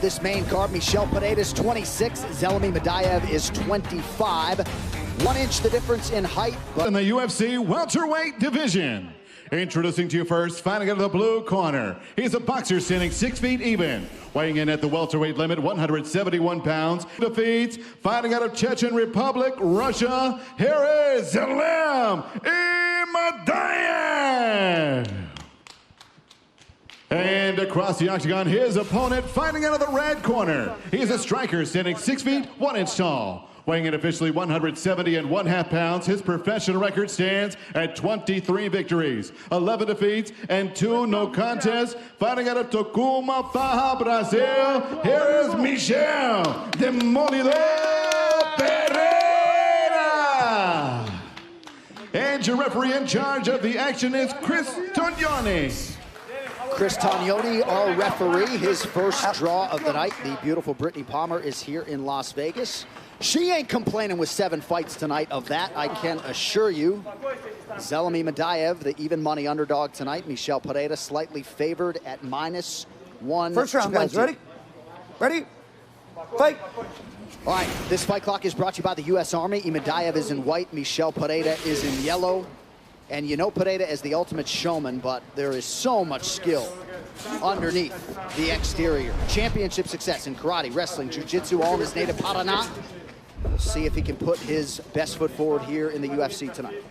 This main card, Michel Pereira is 26, Zelim Imadaev is 25. 1 inch the difference in height. In the UFC welterweight division, introducing to you first, fighting out of the blue corner. He's a boxer standing 6 feet even, weighing in at the welterweight limit, 171 pounds. Defeats, fighting out of Chechen Republic, Russia. Here is Zelim Imadaev. And across the octagon, his opponent, fighting out of the red corner. He is a striker standing 6 feet 1 inch tall, weighing in officially 170.5 pounds. His professional record stands at 23 victories, 11 defeats, and 2 no contests. Fighting out of Tacoma, Baja, Brazil, here is Michel Pereira. And your referee in charge of the action is Chris Tognoni. Chris Tognoni, our referee, his first draw of the night. The beautiful Brittany Palmer is here in Las Vegas. She ain't complaining with 7 fights tonight, of that I can assure you. Zelim Imadaev, the even money underdog tonight. Michel Pereira slightly favored at -120. First round, guys. Ready? Ready? Fight. All right, this fight clock is brought to you by the U.S. Army. Imadaev is in white, Michel Pereira is in yellow. And you know Pereira as the ultimate showman, but there is so much skill underneath the exterior. Championship success in karate, wrestling, jiu-jitsu, all in his native Paraná. We'll see if he can put his best foot forward here in the UFC tonight.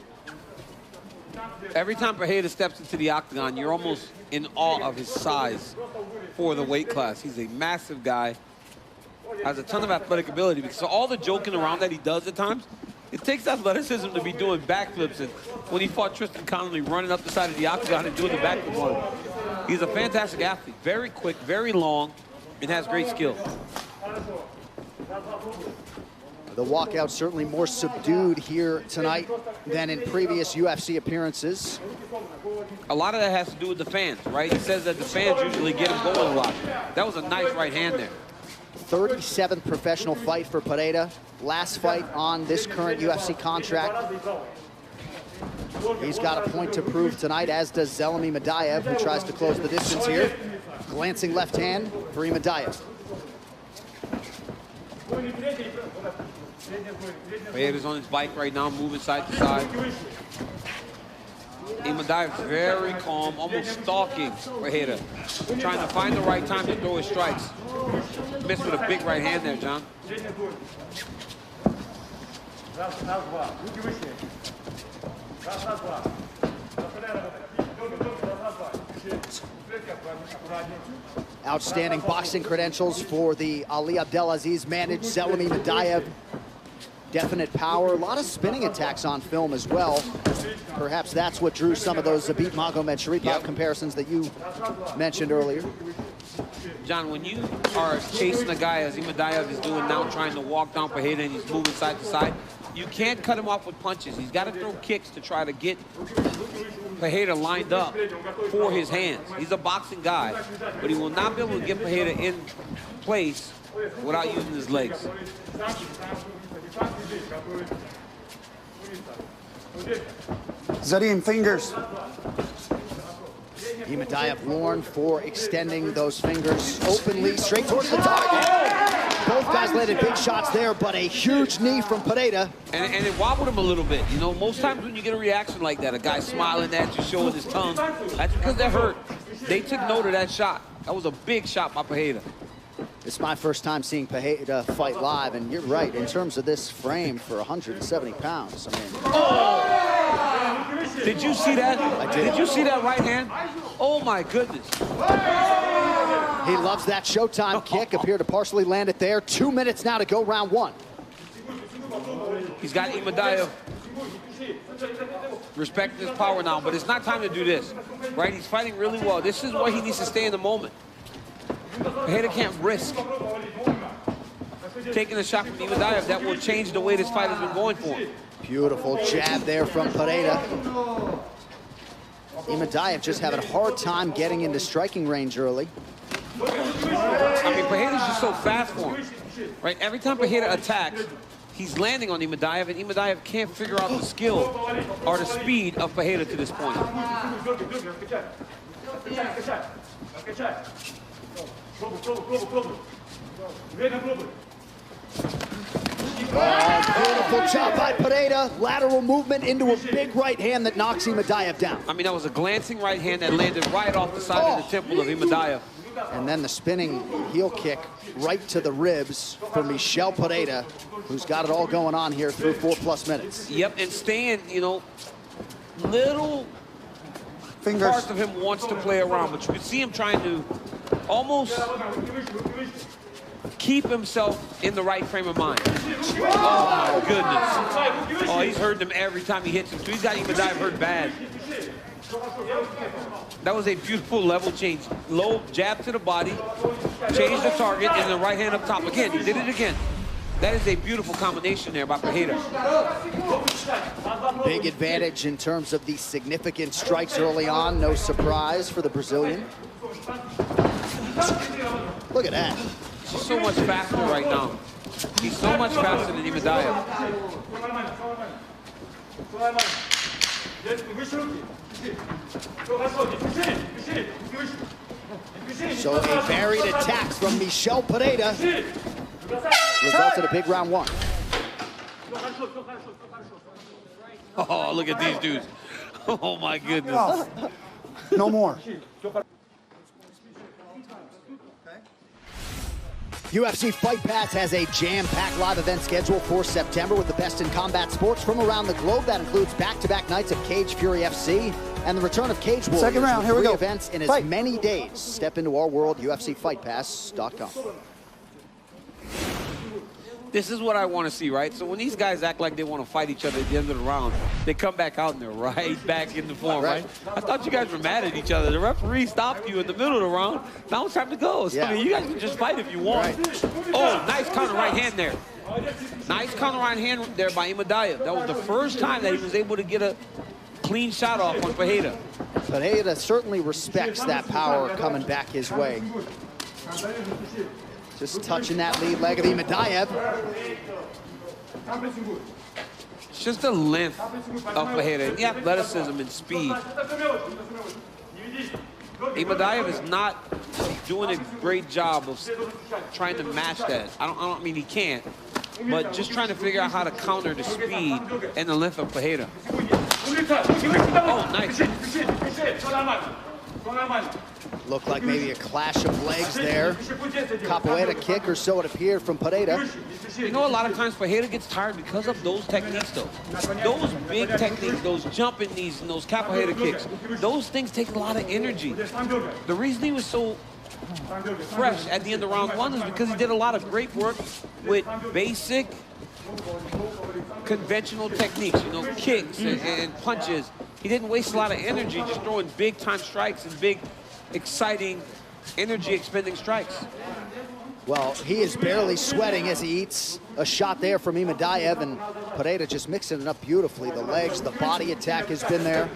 Every time Pereira steps into the octagon, you're almost in awe of his size for the weight class. He's a massive guy, has a ton of athletic ability, because all the joking around that he does at times, it takes athleticism to be doing backflips. And when he fought Tristan Connolly, running up the side of the octagon and doing the backflip on him. He's a fantastic athlete, very quick, very long, and has great skill. The walkout certainly more subdued here tonight than in previous UFC appearances. A lot of that has to do with the fans, right? He says that the fans usually get him going a lot. That was a nice right hand there. 37th professional fight for Pereira. Last fight on this current UFC contract. He's got a point to prove tonight, as does Zelim Imadaev, who tries to close the distance here. Glancing left hand for Imadaev. Pereira's on his bike right now, moving side to side. Imadaev's very calm, almost stalking Pereira, trying to find the right time to throw his strikes. Missed with a big right hand there, John. Outstanding boxing credentials for the Ali Abdelaziz managed Zelim Imadaev. Definite power, a lot of spinning attacks on film as well. Perhaps that's what drew some of those Zabit Magomed-Sharipov comparisons that you mentioned earlier. John, when you are chasing a guy as Imadaev is doing now, trying to walk down Pereira and he's moving side to side, you can't cut him off with punches. He's got to throw kicks to try to get Pereira lined up for his hands. He's a boxing guy, but he will not be able to get Pereira in place without using his legs. Zelim, fingers. Imadaev warned for extending those fingers openly straight towards the target. Both guys landed big shots there, but a huge knee from Pereira. And it wobbled him a little bit. You know, most times when you get a reaction like that, a guy smiling at you, showing his tongue, that's because they're hurt. They took note of that shot. That was a big shot by Pereira. It's my first time seeing Pereira fight live, and you're right, in terms of this frame for 170 pounds. I mean, oh! Did you see that? I did. Did you see that right hand? Oh my goodness. He loves that Showtime kick, appeared to partially land it there. 2 minutes now to go, round 1. He's got Imadaev respecting his power now, but it's not time to do this, right? He's fighting really well. This is where he needs to stay in the moment. Pereira can't risk taking a shot from Imadaev. That will change the way this fight has been going for him. Beautiful jab there from Pereira. Imadaev just having a hard time getting into striking range early. I mean, Pereira's just so fast for him, right? Every time Pereira attacks, he's landing on Imadaev, and Imadaev can't figure out the skill or the speed of Pereira to this point. Oh, beautiful chop by Pereira. Lateral movement into a big right hand that knocks Imadaev down. I mean, that was a glancing right hand that landed right off the side of the temple of Imadaev. And then the spinning heel kick right to the ribs for Michel Pereira, who's got it all going on here through 4+ minutes. Yep, and staying, you know, little parts of him wants to play around, but you can see him trying to almost keep himself in the right frame of mind. Oh, my goodness. Oh, he's hurting him every time he hits him. So he's got Imadaev hurt bad. That was a beautiful level change. Low jab to the body, change the target, and the right hand up top. Again, he did it again. That is a beautiful combination there by Pereira. Big advantage in terms of the significant strikes early on. No surprise for the Brazilian. Look at that. He's so much faster right now. He's so much faster than Imadaev. So a varied attack from Michel Pereira resulted in a big round 1. Oh, look at these dudes. Oh, my goodness. No more. UFC Fight Pass has a jam-packed live event schedule for September with the best in combat sports from around the globe. That includes back-to-back nights of Cage Fury FC and the return of Cage Warriors. Second round, here we go. Events in as many days. Step into our world, UFCFightPass.com. This is what I want to see, right? So when these guys act like they want to fight each other at the end of the round, they come back out and they're right back in the form, right? I thought you guys were mad at each other. The referee stopped you in the middle of the round. Now it's time to go. So, I mean, you guys can just fight if you want. Oh, nice counter right hand there. Nice counter right hand there by Imadaev. That was the first time that he was able to get a clean shot off on Pereira. Pereira certainly respects that power coming back his way. Just touching that lead leg of Imadaev. It's just the length of Pereira, the athleticism and speed. Imadaev is not doing a great job of trying to match that. I don't mean he can't, but just trying to figure out how to counter the speed and the length of Pereira. Oh, nice. Looked like maybe a clash of legs there. Capoeira kick or so it appeared from Pereira. You know, a lot of times Pereira gets tired because of those techniques, though. Those big techniques, those jumping knees and those capoeira kicks, those things take a lot of energy. The reason he was so fresh at the end of round 1 is because he did a lot of great work with basic conventional techniques, you know, kicks and punches. He didn't waste a lot of energy just throwing big-time strikes and big, exciting, energy-expending strikes. Well, he is barely sweating as he eats a shot there from Imadaev, and Pereira just mixing it up beautifully. The legs, the body attack has been there.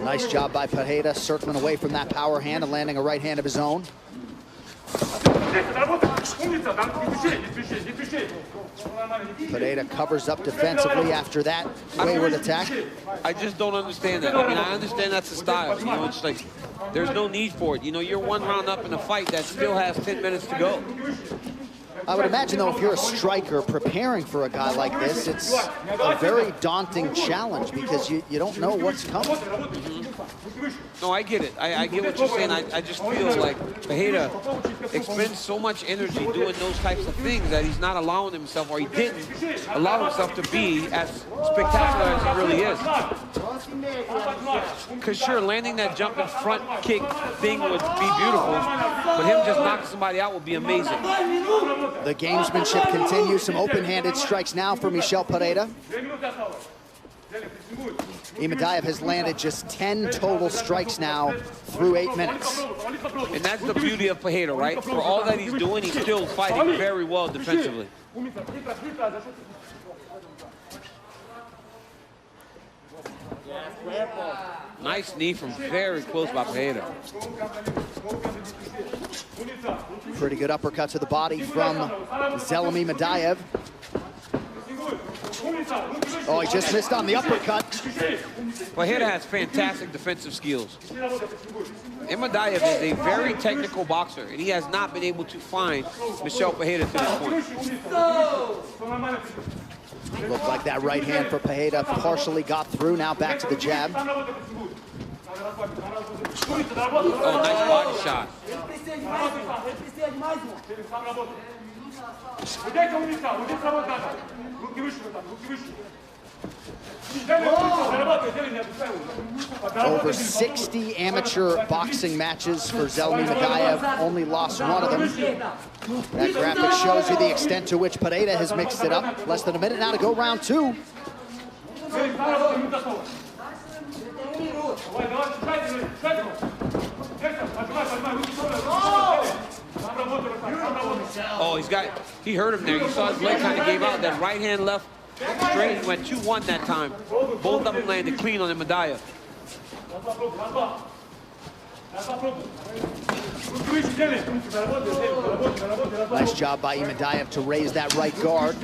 Nice job by Pereira, circling away from that power hand and landing a right hand of his own. Pereira covers up defensively after that wayward attack. I just don't understand that. I mean, I understand that's the style. You know, it's like there's no need for it. You know, you're 1 round up in a fight that still has 10 minutes to go. I would imagine, though, if you're a striker preparing for a guy like this, it's a very daunting challenge because you don't know what's coming. No, I get it. I get what you're saying. I just feel like Pereira expends so much energy doing those types of things that he's not allowing himself, or he didn't allow himself to be as spectacular as he really is. Because sure, landing that jumping front kick thing would be beautiful, but him just knocking somebody out would be amazing. The gamesmanship continues. Some open-handed strikes now for Michel Pereira. Imadaev has landed just 10 total strikes now through 8 minutes. And that's the beauty of Pereira, right? For all that he's doing, he's still fighting very well defensively. Nice knee from very close by Pereira. Pretty good uppercut to the body from Zelim Imadaev. Oh, he just missed on the uppercut. Pereira has fantastic defensive skills. Imadaev is a very technical boxer, and he has not been able to find Michel Pereira to this point. Looked like that right hand for Pereira partially got through. Now back to the jab. Oh, nice body shot. Over 60 amateur boxing matches for Zelim Imadaev, only lost one of them. That graphic shows you the extent to which Pereira has mixed it up. Less than a minute now to go round 2. Oh, he hurt him there. You saw his leg kind of gave out. That right hand left straight. He went 2-1 that time. Both of them landed clean on Imadaev. Nice job by Imadaev to raise that right guard.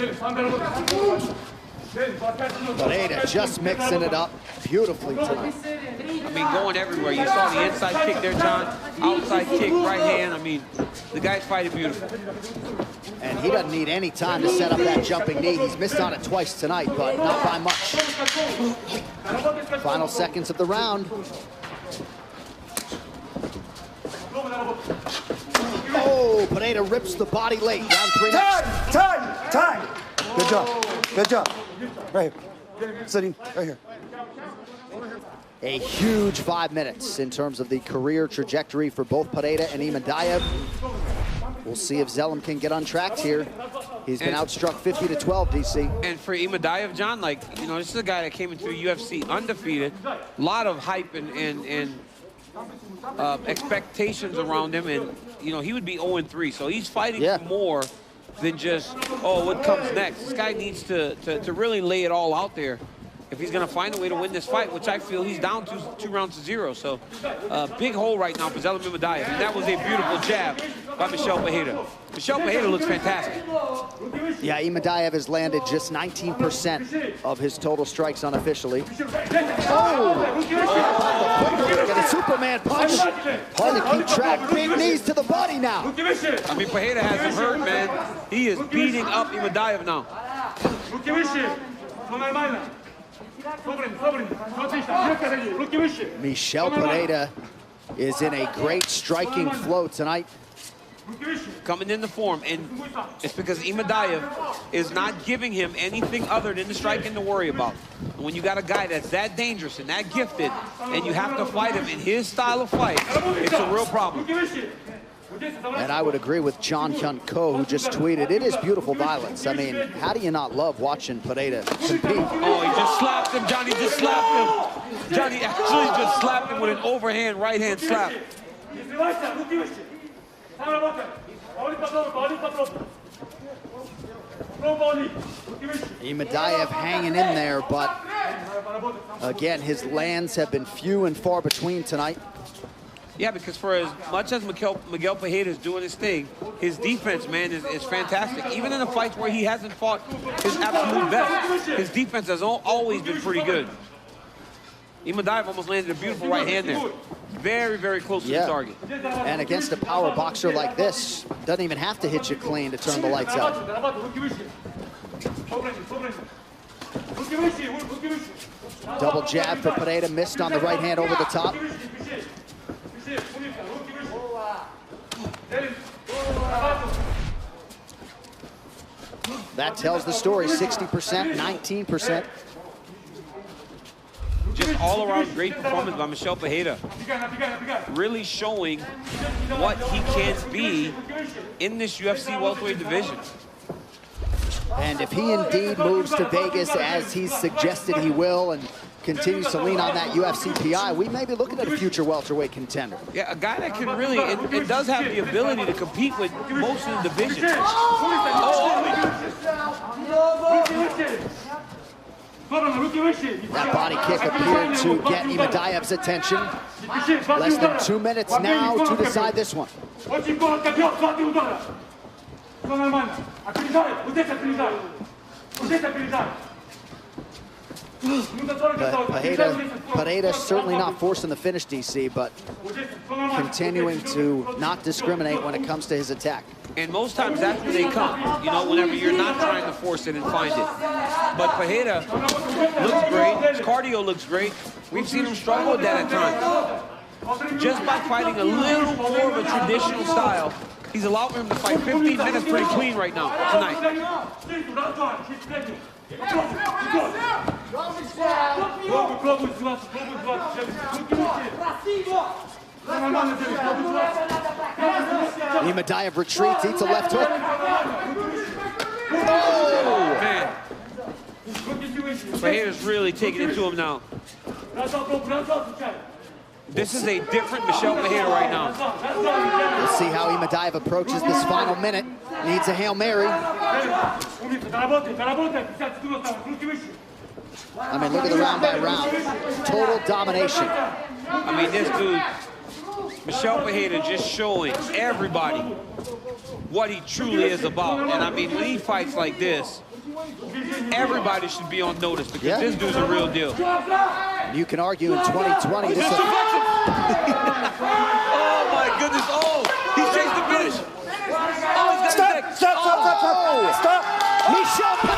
Pereira just mixing it up beautifully tonight. I mean, going everywhere. You saw the inside kick there, John. Outside kick, right hand. I mean, the guy's fighting beautiful. And he doesn't need any time to set up that jumping knee. He's missed on it twice tonight, but not by much. Final seconds of the round. Oh, Pereira rips the body late. Round 3 next. Time! Good job. Good job. Right here. Sitting right here. A huge 5 minutes in terms of the career trajectory for both Pereira and Imadaev. We'll see if Zelim can get on track here. He's been outstruck 50-12, DC. And for Imadaev, John, like, you know, this is a guy that came into the UFC undefeated. A lot of hype and expectations around him, and, you know, he would be 0-3. So he's fighting for more than just, oh, what comes next. This guy needs to really lay it all out there if he's going to find a way to win this fight, which I feel he's down 2-0. So big hole right now for Zelim Imadaev. And that was a beautiful jab by Michel Pereira. Michel Pereira looks fantastic. Yeah, Imadaev has landed just 19% of his total strikes unofficially. Oh! Got a Superman punch. Hard to keep track. Big knees to the body now. I mean, Pereira has him hurt, man. He is beating up Imadaev now. Michel Pereira is in a great striking flow tonight. Coming into form, and it's because Imadaev is not giving him anything other than the striking to worry about. And when you got a guy that's that dangerous and that gifted, and you have to fight him in his style of fight, it's a real problem. And I would agree with John Hyun Ko, who just tweeted, it is beautiful violence. I mean, how do you not love watching Pereira compete? Oh, he just slapped him, Johnny just slapped him. Johnny actually just slapped him with an overhand right-hand slap. Imadaev hanging in there, but again, his lands have been few and far between tonight. Yeah, because for as much as Miguel Pereira is doing his thing, his defense, man, is fantastic. Even in the fights where he hasn't fought his absolute best, his defense has always been pretty good. Imadaev almost landed a beautiful right hand there. Very, very close to the target. And against a power boxer like this, doesn't even have to hit you clean to turn the lights out. Double jab for Pereira, missed on the right hand over the top. That tells the story, 60%, 19%. Just all-around great performance by Michel Pereira. Really showing what he can be in this UFC welterweight division. And if he indeed moves to Vegas as he's suggested he will and continues to lean on that UFC PI, we may be looking at a future welterweight contender. Yeah, a guy that can really, it does have the ability to compete with most of the division. That body kick appeared to get Imadaev's attention. Less than 2 minutes now to decide this one. Pereira certainly not forcing the finish, DC, but continuing to not discriminate when it comes to his attack. And most times that's when they come, you know, whenever you're not trying to force it and find it. But Pereira looks great. His cardio looks great. We've seen him struggle with that at times. Just by fighting a little more of a traditional style, he's allowed him to fight 15 minutes pretty clean right now, tonight. Imadaev retreats, eats a left hook. Oh, man. Pereira's really taking it to him now. This is a different Michel Pereira right now. We'll see how Imadaev approaches this final minute. Needs a Hail Mary. I mean, look at the round by round. Total domination. I mean, this dude, Michel Pereira, just showing everybody what he truly is about. And I mean, when he fights like this, everybody should be on notice because this dude's a real deal. You can argue in 2020. This is oh my goodness! Oh, he's chased the finish. Oh, he's got his neck. Stop! Michel Pereira